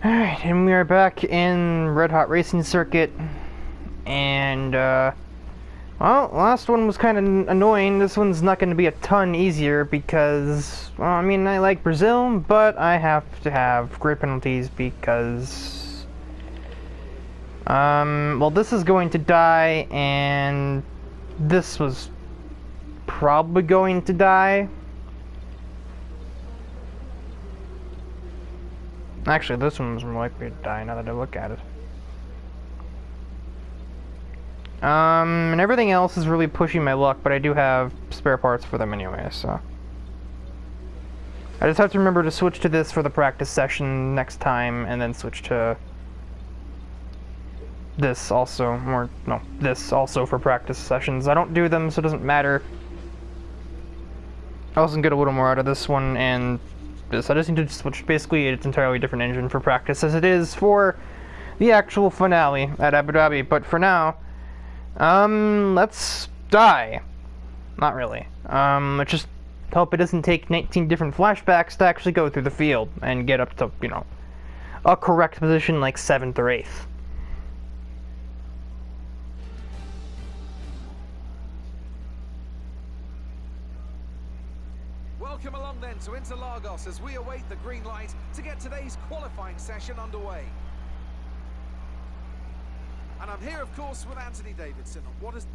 Alright, and we are back in Red Hot Racing Circuit. And, well, last one was kind of annoying. This one's not going to be a ton easier because, well, I mean, I like Brazil, but I have to have great penalties because, well, this is going to die, and this was probably going to die. Actually, this one was more likely to die now that I look at it. And everything else is really pushing my luck, but I do have spare parts for them anyway, so. I just have to remember to switch to this for the practice session next time, and then switch to this also, or, no, this also for practice sessions. I don't do them, so it doesn't matter. I also can get a little more out of this one, and this. I just need to switch. Basically, it's an entirely different engine for practice as it is for the actual finale at Abu Dhabi. But for now, let's die. Not really. Let's just hope it doesn't take 19 different flashbacks to actually go through the field and get up to, you know, a correct position like 7th or 8th. Welcome along then to Interlagos as we await the green light to get today's qualifying session underway. And I'm here, of course, with Anthony Davidson. What is...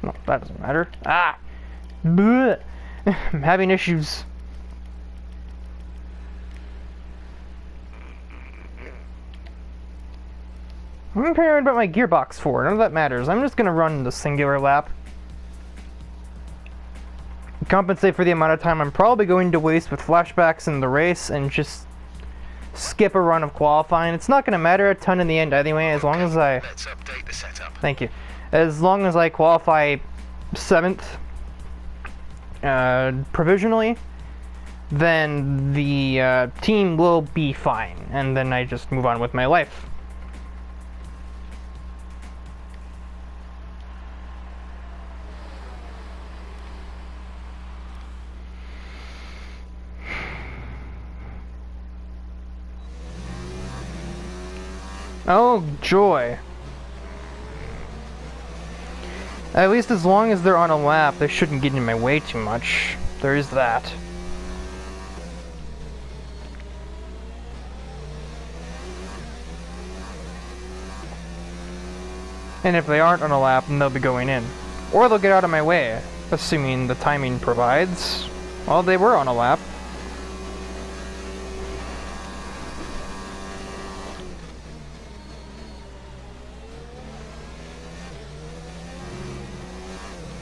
No, that doesn't matter. Ah! Bleh. I'm having issues. I'm caring about my gearbox for. None of that matters. I'm just gonna run the singular lap. Compensate for the amount of time I'm probably going to waste with flashbacks in the race and just skip a run of qualifying. It's not gonna matter a ton in the end anyway, as long as I... Let's update the setup. Thank you. As long as I qualify 7th, provisionally, then the team will be fine, and then I just move on with my life. Oh, joy. At least as long as they're on a lap, they shouldn't get in my way too much. There is that. And if they aren't on a lap, then they'll be going in. Or they'll get out of my way, assuming the timing provides. Well, they were on a lap.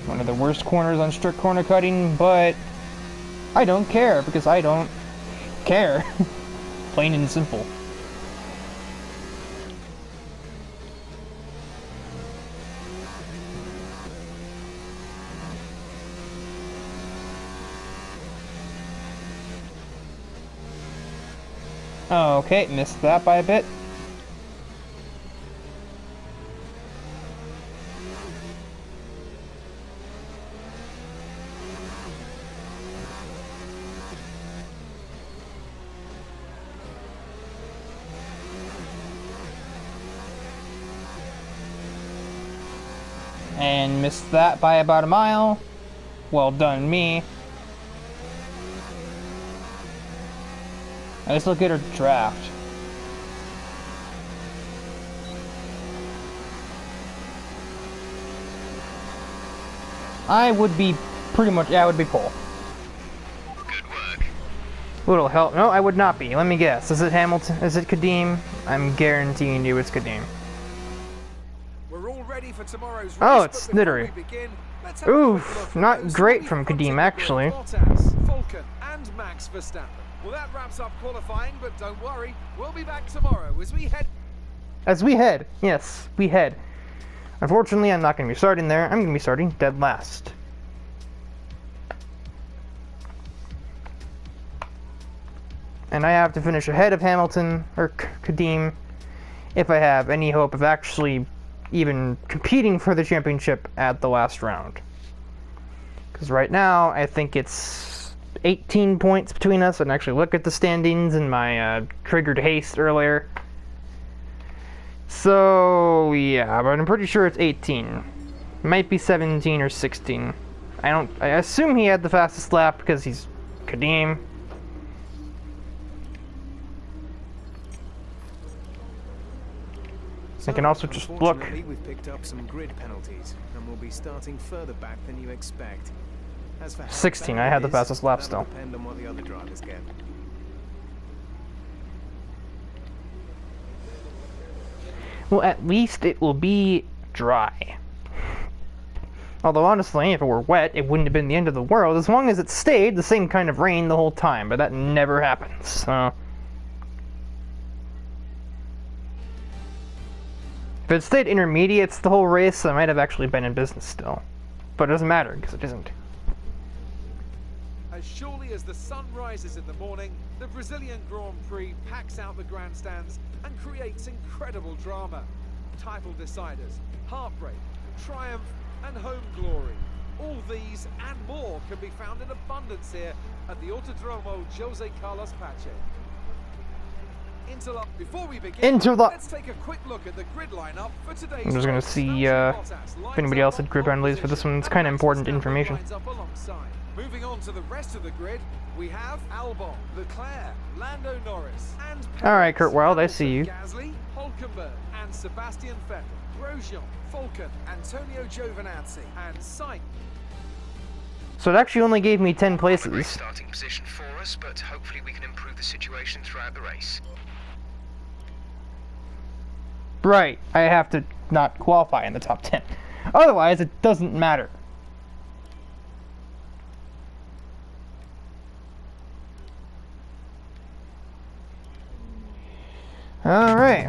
One of the worst corners on strict corner cutting, but I don't care because I don't care. Plain and simple. Okay, missed that by a bit. And missed that by about a mile. Well done, me. Let's look at her draft. I would be pretty much, yeah, I would be pole. Good work. Little help. No, I would not be. Let me guess. Is it Hamilton? Is it Kadeem? I'm guaranteeing you it's Kadeem. We're all ready for tomorrow's race, Oh, it's but before Snittery. we begin, let's have a Oof, quick look at not those great who from we've Kadeem, contacted actually. with Bottas, Falcon and Max Verstappen. Well, that wraps up qualifying, but don't worry, we'll be back tomorrow as we head... As we head. Yes, we head. Unfortunately, I'm not going to be starting there. I'm going to be starting dead last. And I have to finish ahead of Hamilton, or Kadeem, if I have any hope of actually even competing for the championship at the last round. Because right now, I think it's 18 points between us. And actually look at the standings and my triggered haste earlier. So yeah, but I'm pretty sure it's 18. Might be 17 or 16. I assume he had the fastest lap because he's Kadeem. I can also just look. Unfortunately, we've picked up some grid penalties, and we'll be starting further back than you expect. As for how 16, bad I had it the fastest lap that'll still. Depend on what the other drivers get. Well, at least it will be dry. Although honestly, if it were wet, it wouldn't have been the end of the world, as long as it stayed the same kind of rain the whole time, but that never happens, so... If it stayed intermediates the whole race, I might have actually been in business still. But it doesn't matter, because it isn't. As surely as the sun rises in the morning, the Brazilian Grand Prix packs out the grandstands and creates incredible drama. Title deciders, heartbreak, triumph, and home glory. All these and more can be found in abundance here at the Autodromo Jose Carlos Pache. Before we begin, let's take a quick look at the grid lineup for today's. I'm just gonna see if anybody else had grid penalties for this one. It's kind of important information. Moving on to the rest of the grid, we have Albon, Leclerc, Lando Norris, and Perez. All right, Kurt Wilde, I see you. Gasly, Hulkenberg, and Sebastian Vettel, Grosjean, Falcon, Antonio Giovinazzi, and Sainz. So it actually only gave me 10 Not a great places. starting position for us, but hopefully we can improve the situation throughout the race. Right, I have to not qualify in the top 10. Otherwise, it doesn't matter. Alright.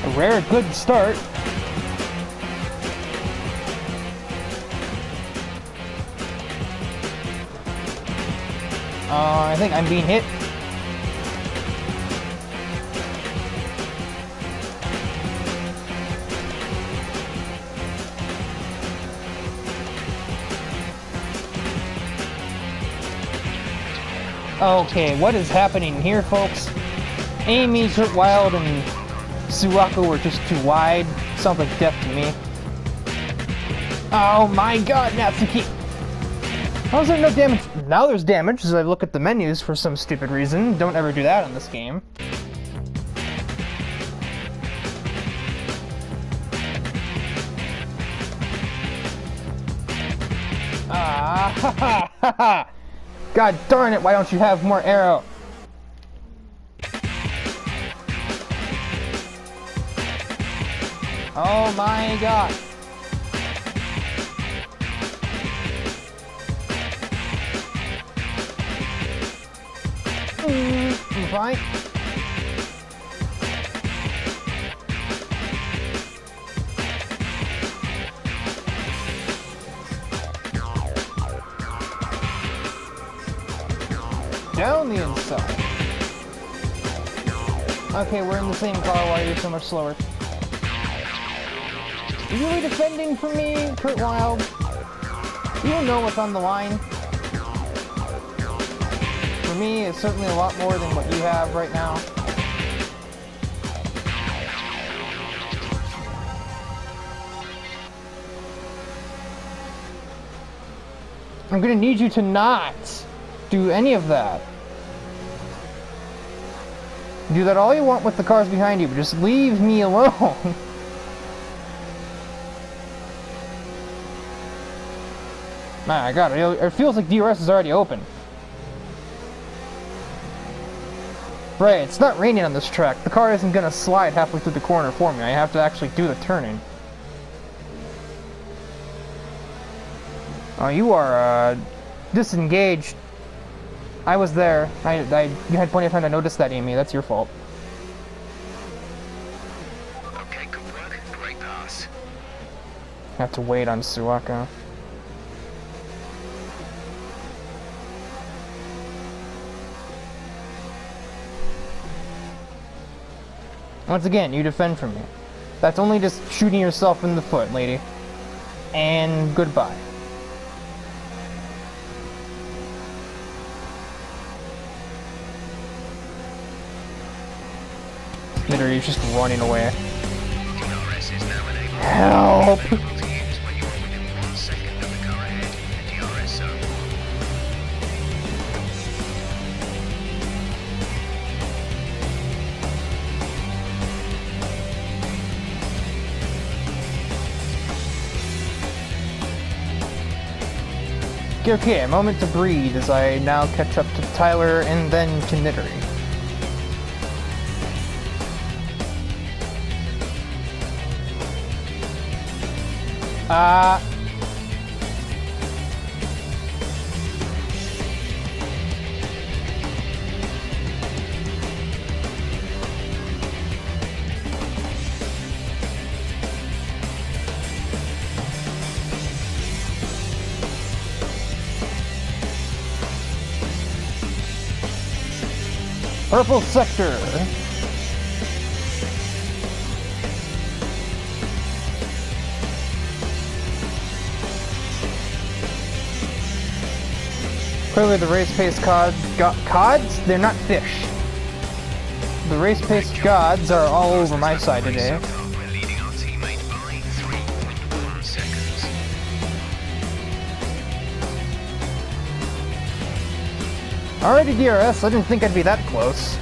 A rare good start. I think I'm being hit. Okay, what is happening here, folks? Amy, Kurt Wilde, and Suwako were just too wide. Sounds like death to me. Oh my god, Natsuki! How is there no damage? Now there's damage as I look at the menus for some stupid reason. Don't ever do that in this game. Ah, ha ha ha ha! God darn it, why don't you have more arrow? Oh my god. I'm fine. Down the inside. Okay, we're in the same car. Why are you so much slower? Are you really defending for me, Kurt Wilde? You don't know what's on the line. For me, it's certainly a lot more than what you have right now. I'm gonna need you to not do any of that. Do that all you want with the cars behind you, but just leave me alone. My god, it feels like DRS is already open. Right, it's not raining on this track. The car isn't gonna slide halfway through the corner for me. I have to actually do the turning. Oh, you are, disengaged. I was there. You had plenty of time to notice that, Amy. That's your fault. Okay, good work. Great pass. I have to wait on Suwako. Once again, you defend from me. That's only just shooting yourself in the foot, lady. And goodbye. Literally, he's just running away. DRS is now enabled. Help! Able to use when you are within 1 second of the car ahead in the DRS zone. Okay, a moment to breathe as I now catch up to Tyler and then to Nittery. Purple sector. Clearly the race pace cods? They're not fish. The race pace gods are all over my side today. We're leading our teammate by 3.1 seconds. Alrighty, DRS, I didn't think I'd be that close.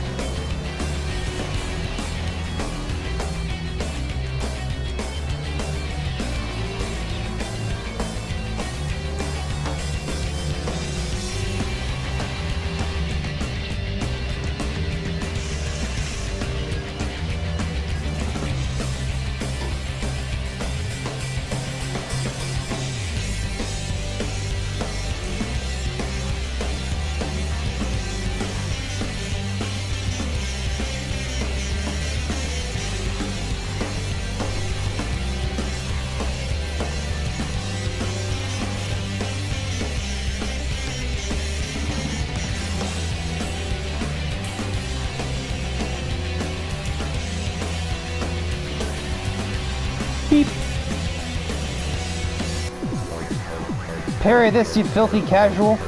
Beep. Parry this, you filthy casual.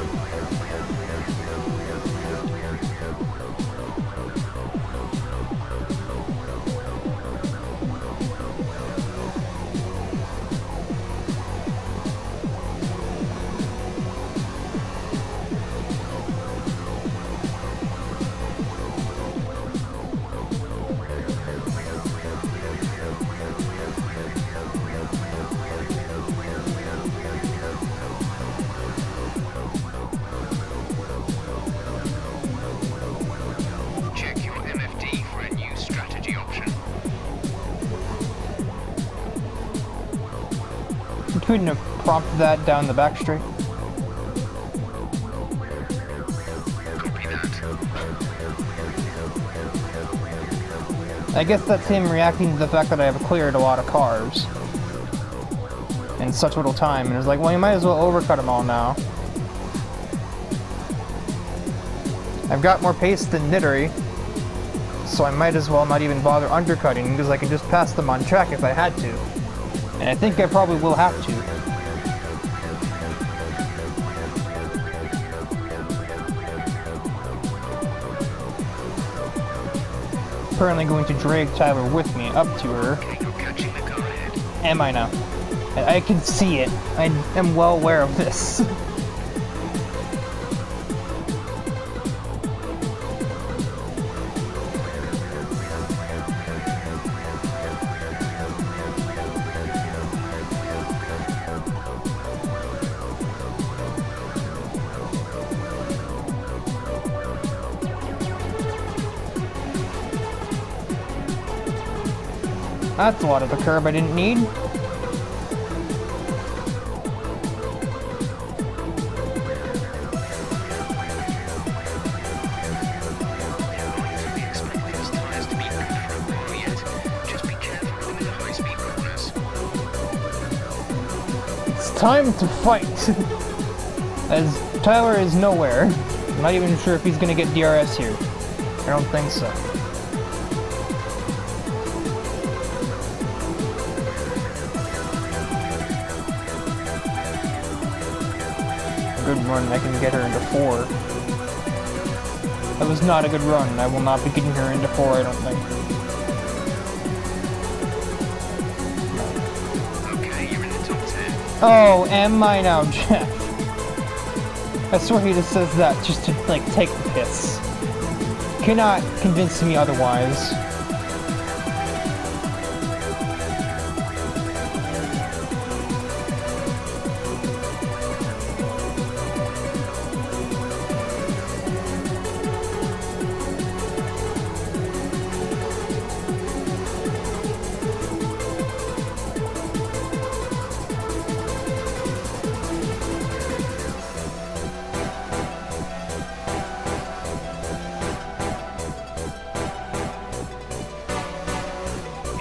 Check your MFD for a new strategy option. You couldn't have prompted that down the back straight. Copy that. I guess that's him reacting to the fact that I have cleared a lot of cars in such little time, and it's like, well, you might as well overcut them all now. I've got more pace than Nittery, so I might as well not even bother undercutting because I can just pass them on track if I had to. And I think I probably will have to. Apparently going to drag Tyler with me up to her. Okay, you're catching the car ahead. Am I now? I can see it. I am well aware of this. That's a lot of the curb I didn't need. We expect these tyres to be good for a while yet. Just be careful in the high-speed corners. It's time to fight! As Tyler is nowhere. I'm not even sure if he's gonna get DRS here. I don't think so. good run, I can get her into 4. That was not a good run. I will not be getting her into 4, I don't think. Okay, you're in the top 10. Oh, am I now, Jeff? I swear he just says that just to, like, take the piss. Cannot convince me otherwise.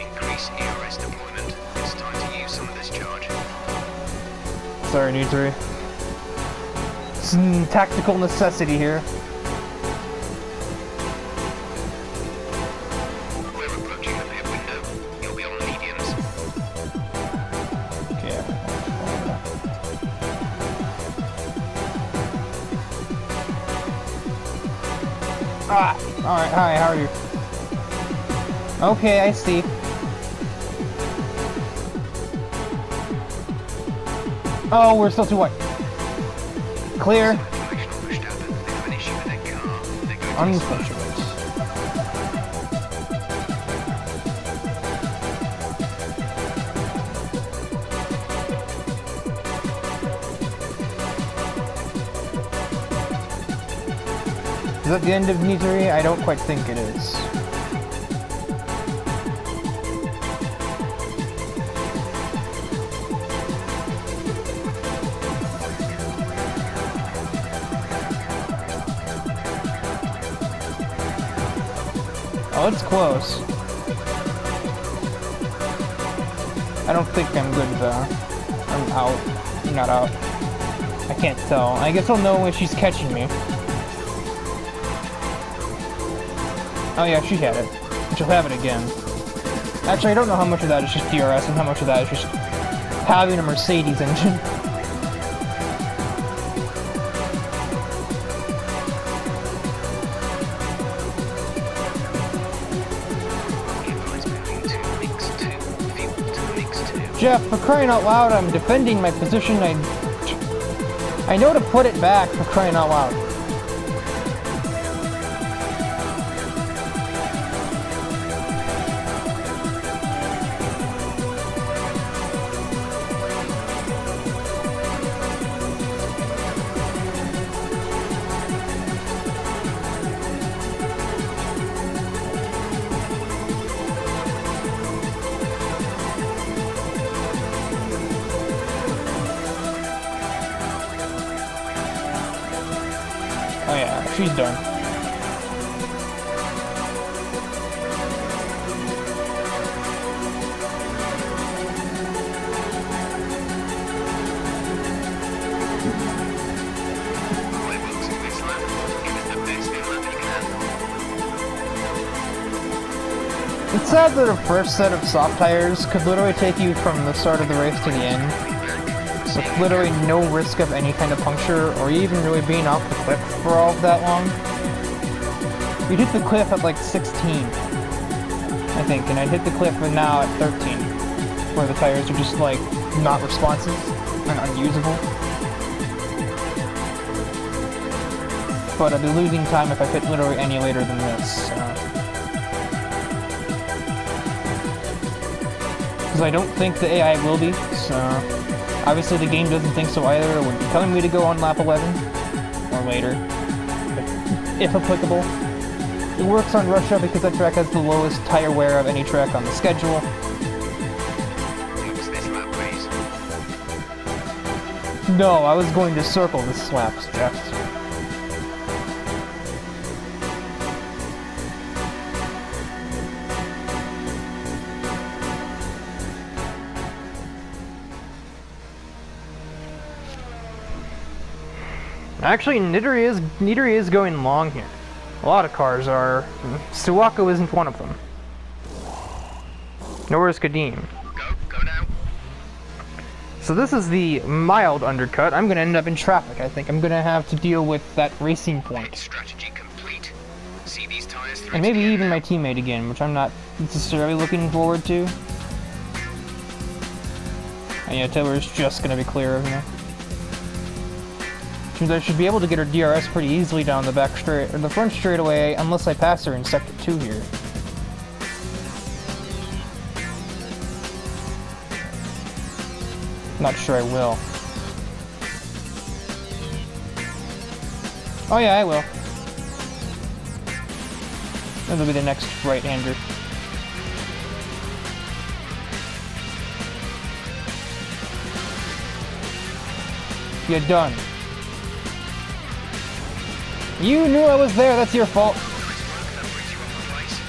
Increase ERS deployment. It's time to use some of this charge. Sorry, Nutri. Some tactical necessity here. We're approaching the pit window. You'll be on mediums. Okay. Ah! Alright, hi, how are you? Okay, I see. Oh, we're still too white. Clear. Information pushed out that they have an issue with their car. They're going to Unfortunate. Is that the end of Nitari? I don't quite think it is. Oh, it's close. I don't think I'm good though. I'm out. I'm not out. I can't tell. I guess I'll know when she's catching me. Oh yeah, she had it. And she'll have it again. Actually, I don't know how much of that is just DRS and how much of that is just having a Mercedes engine. advise moving to mix 2. Fuel to mix 2. Jeff, for crying out loud, I'm defending my position. I know to put it back, for crying out loud. Oh yeah, she's done. Right, Wilson, this lap. Give us the best lap you can. It's sad that a first set of soft tires could literally take you from the start of the race to the end, with literally no risk of any kind of puncture or even really being off the cliff for all of that long. You'd hit the cliff at like 16, I think, and I'd hit the cliff now at 13, where the tires are just like not responsive and unusable. But I'd be losing time if I hit literally any later than this. Because I don't think the AI will be, so obviously the game doesn't think so either. It would be telling me to go on lap 11, or later, if applicable. It works on Russia because that track has the lowest tire wear of any track on the schedule. What's this lap race? No, I was going to circle this laps, Jeff. Actually, Nidori is going long here. A lot of cars are. Suwako isn't one of them. Nor is Kadim. Go now. So this is the mild undercut. I'm going to end up in traffic, I think. I'm going to have to deal with that racing point. Strategy complete. See these tires through And maybe to the even end. my teammate again, which I'm not necessarily looking forward to. And yeah, Taylor's just going to be clear of me. Which means I should be able to get her DRS pretty easily down the back straight, or the front straightaway, unless I pass her in sector 2 here. Not sure I will. Oh yeah, I will. That'll be the next right-hander. You're done. You knew I was there, that's your fault. That brings you up the place.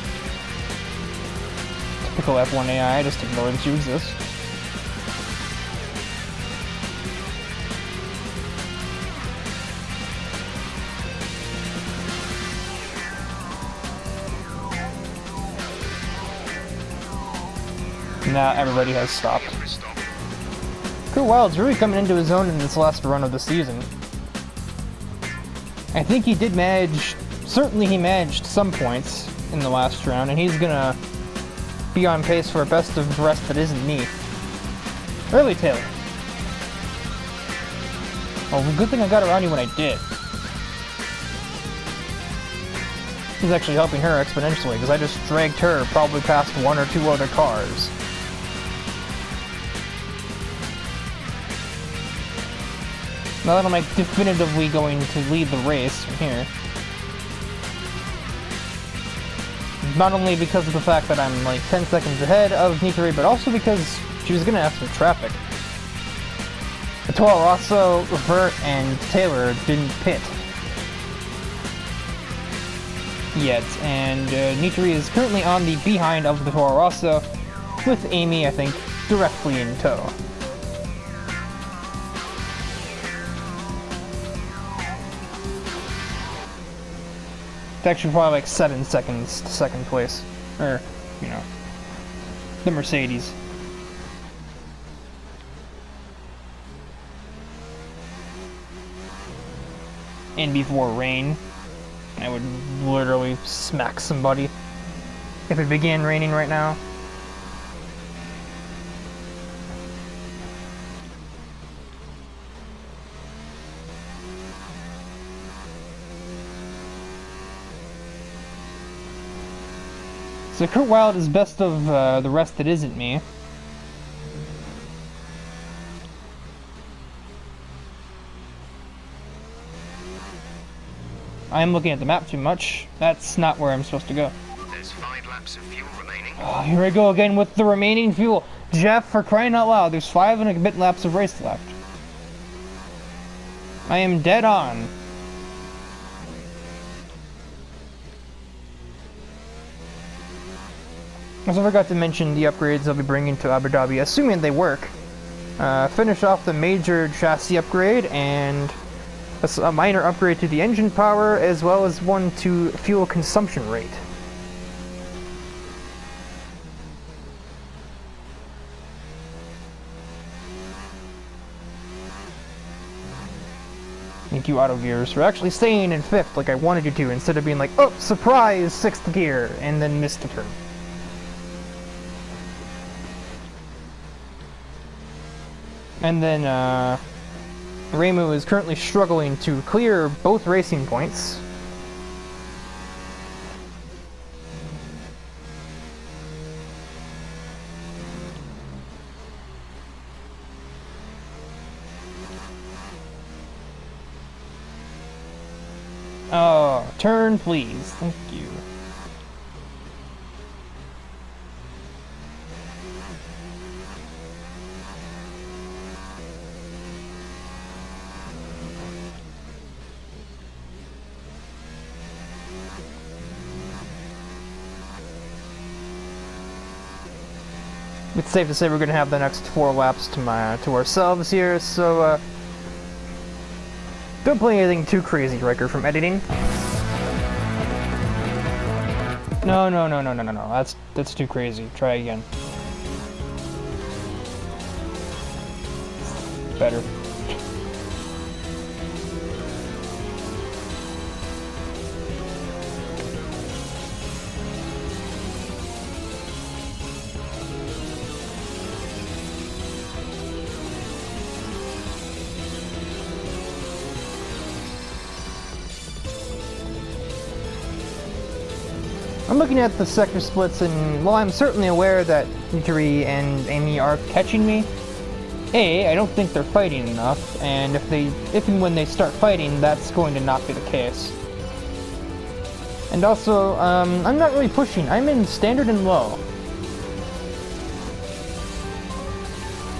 Typical F1 AI, just ignore that you exist. Now everybody has stopped. For a stop. Kurt Wild's really coming into his own in this last run of the season. I think he did manage, certainly he managed some points in the last round, and he's gonna be on pace for a best of the rest that isn't me. Early Taylor. Oh, good thing I got around you when I did. He's actually helping her exponentially, because I just dragged her probably past one or two other cars. Now that I'm like definitively going to lead the race from here. Not only because of the fact that I'm like 10 seconds ahead of Nikari, but also because she was gonna have some traffic. The Toro Rosso, Vert, and Taylor didn't pit yet, and Nikari is currently on the behind of the Toro Rosso, with Amy, I think, directly in tow. It's actually probably like 7 seconds to second place. Or, you know, the Mercedes. And before rain, I would literally smack somebody if it began raining right now. So Kurt Wild is best of the rest that isn't me. I am looking at the map too much. That's not where I'm supposed to go. There's 5 laps of fuel remaining. Oh, here I go again with the remaining fuel. Jeff, for crying out loud, there's 5 and a bit laps of race left. I am dead on. Also, I forgot to mention the upgrades I'll be bringing to Abu Dhabi, assuming they work. Finish off the major chassis upgrade and a minor upgrade to the engine power, as well as one to fuel consumption rate. Thank you, Auto Gears, for actually staying in 5th like I wanted you to, instead of being like, oh, surprise, 6th gear, and then missed the turn. And then, Reimu is currently struggling to clear both racing points. Oh, turn please, thank you. It's safe to say we're going to have the next 4 laps to ourselves here, so don't play anything too crazy, Riker, from editing. No, that's too crazy. Try again. better. I'm looking at the sector splits, and while I'm certainly aware that Yuri and Amy are catching me, I don't think they're fighting enough, and if and when they start fighting, that's going to not be the case. And also, I'm not really pushing. I'm in standard and low,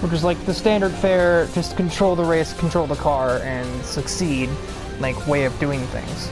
which is like the standard fare, just control the race, control the car, and succeed, like, way of doing things.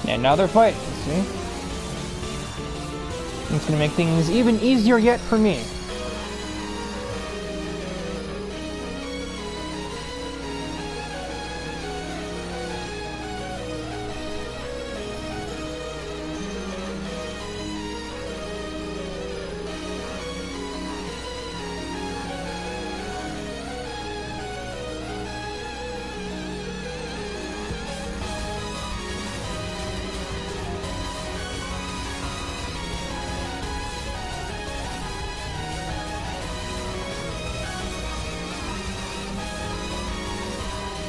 And now they're fighting, see? It's gonna make things even easier yet for me.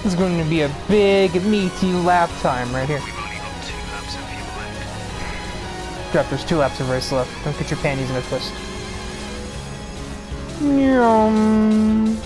This is going to be a big, meaty lap time right here. We've only got 2 laps of fuel left. Crap, there's 2 laps of race left. Don't get your panties in a twist. Yum.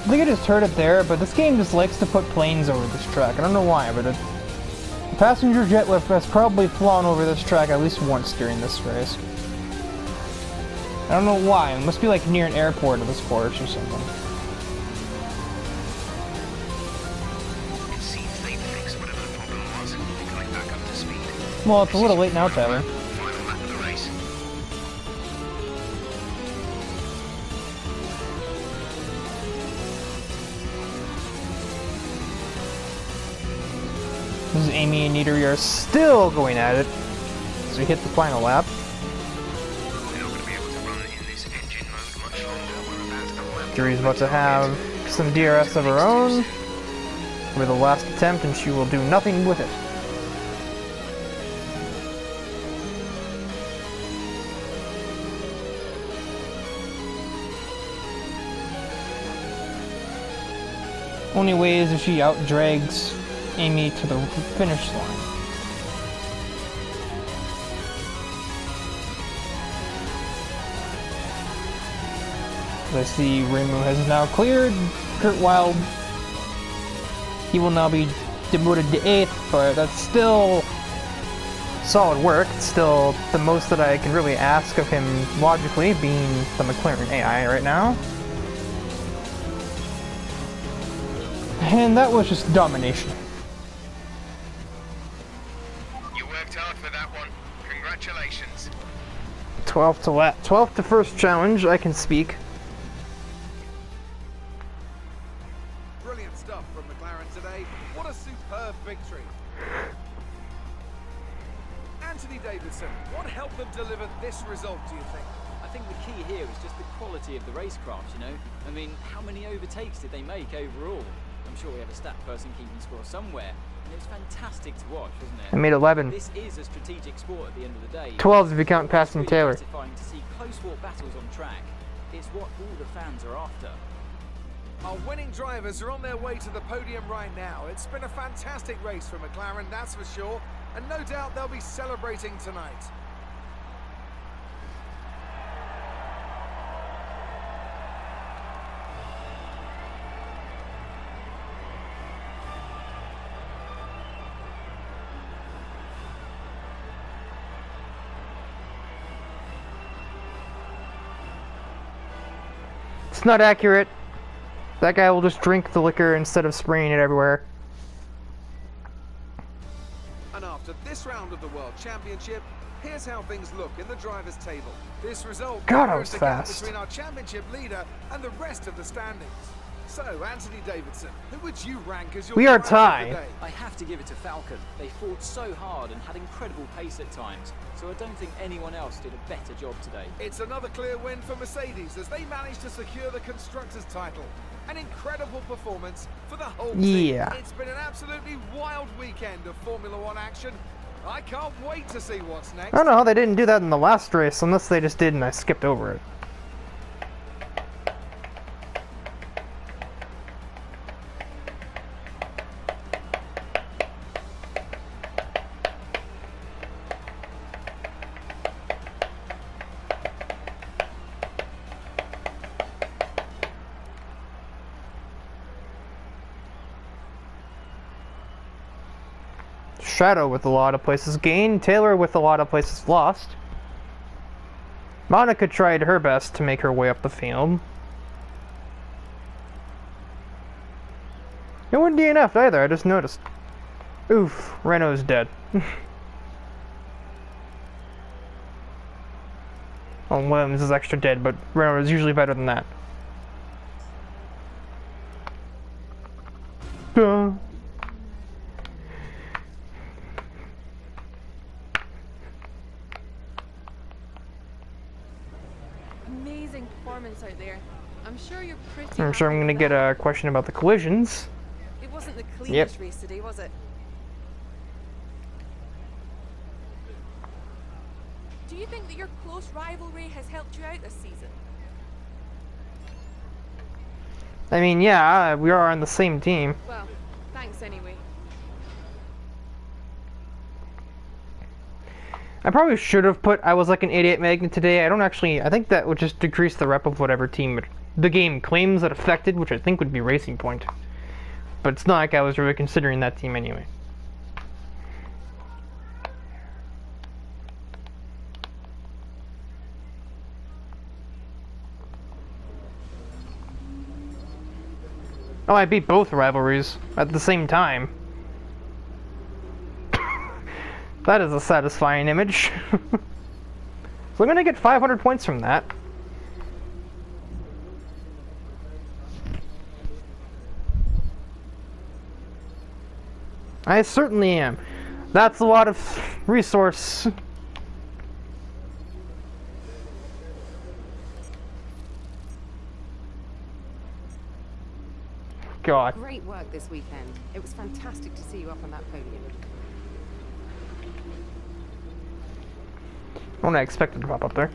I think I just heard it there, but this game just likes to put planes over this track. I don't know why, but the passenger jet lift has probably flown over this track at least once during this race. I don't know why. It must be like near an airport of this course or something. It seems they fixed whatever the problem was. They're coming back up to speed. Well, it's a little late now, Tyler. Final lap of the race. This is Amy and Yuri are still going at it as we hit the final lap. We're not going to be able to run in this engine mode much longer. We're about a lap. Yuri's about to have some DRS of her own with the last attempt, and she will do nothing with it. Only way is if she outdrags Amy to the finish line. I see Reimu has now cleared Kurt Wild. He will now be demoted to 8th, but that's still solid work. It's still the most that I can really ask of him logically, being the McLaren AI right now. And that was just domination. You worked hard for that one. Congratulations. 12th to first challenge, I can speak. Brilliant stuff from McLaren today. What a superb victory. Anthony Davidson, what helped them deliver this result, do you think? I think the key here is just the quality of the racecraft, you know? I mean, how many overtakes did they make overall? I'm sure we have a stat person keeping score somewhere. And it was fantastic to watch, wasn't it? I made 11. This is a strategic sport at the end of the day. 12 if you count Caston It's Taylor. really gratifying to see close-walk battles on track. It's what all the fans are after. Our winning drivers are on their way to the podium right now. It's been a fantastic race for McLaren, that's for sure, and no doubt they'll be celebrating tonight. It's not accurate. That guy will just drink the liquor instead of spraying it everywhere. And after this round of the World Championship, here's how things look in the drivers' table. This result God, I narrows was the gap fast. between our championship leader and the rest of the standings. So, Anthony Davidson, who would you rank as your We are driver of the tied. day? I have to give it to Falcon. They fought so hard and had incredible pace at times, so I don't think anyone else did a better job today. It's another clear win for Mercedes as they managed to secure the Constructors' title. An incredible performance for the whole team. Yeah. It's been an absolutely wild weekend of Formula One action. I can't wait to see what's next. I don't know how they didn't do that in the last race, unless they just did and I skipped over it. Shadow with a lot of places gained, Taylor with a lot of places lost. Monica tried her best to make her way up the field. It wasn't DNF'd either, I just noticed. Oof, Renault's dead. Well, Williams is extra dead, but Renault is usually better than that. Amazing performance out there. I'm sure you're pretty. I'm sure I'm happy gonna with get that. a question about the collisions. It wasn't the cleanest race today, was it? Do you think that your close rivalry has helped you out this season? I mean, yeah, we are on the same team. Well, thanks anyway. I probably should have put I was like an 88 magnet today. I think that would just decrease the rep of whatever team the game claims that affected, which I think would be Racing Point. But it's not like I was really considering that team anyway. Oh, I beat both rivalries at the same time. That is a satisfying image. So I'm gonna get 500 points from that. I certainly am. That's a lot of resource. God. Great work this weekend. It was fantastic to see you up on that podium. When I expected to pop up there.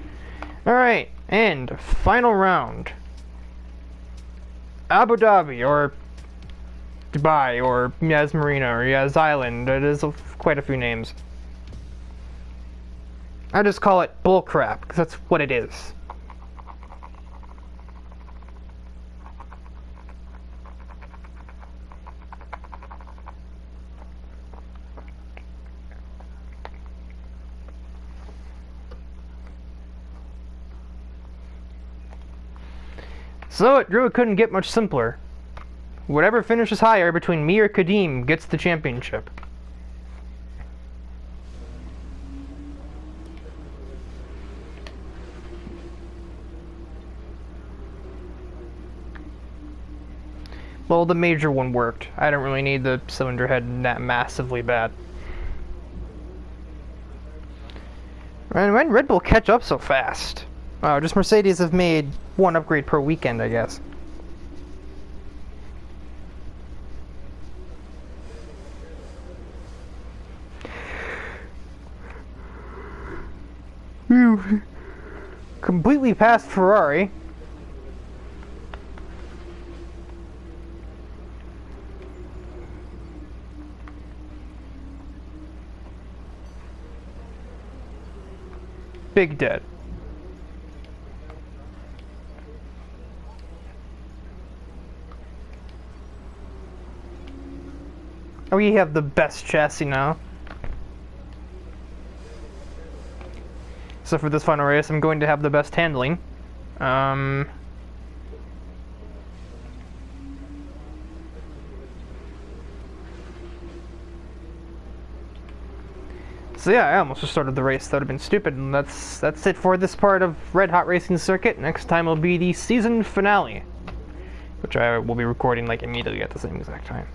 Alright, and final round. Abu Dhabi, or Dubai, or Yas Marina, or Yas Island. It is quite a few names. I just call it bullcrap, because that's what it is. So it really couldn't get much simpler. Whatever finishes higher between me or Kadeem gets the championship. Well, the major one worked. I don't really need the cylinder head that massively bad. And when Red Bull catch up so fast? Wow, just Mercedes have made one upgrade per weekend, I guess. Phew. Completely past Ferrari. Big dead. We have the best chassis now. So for this final race, I'm going to have the best handling. So yeah, I almost just started the race. That would have been stupid. And that's it for this part of Red Hot Racing Circuit. Next time will be the season finale, which I will be recording like immediately at the same exact time.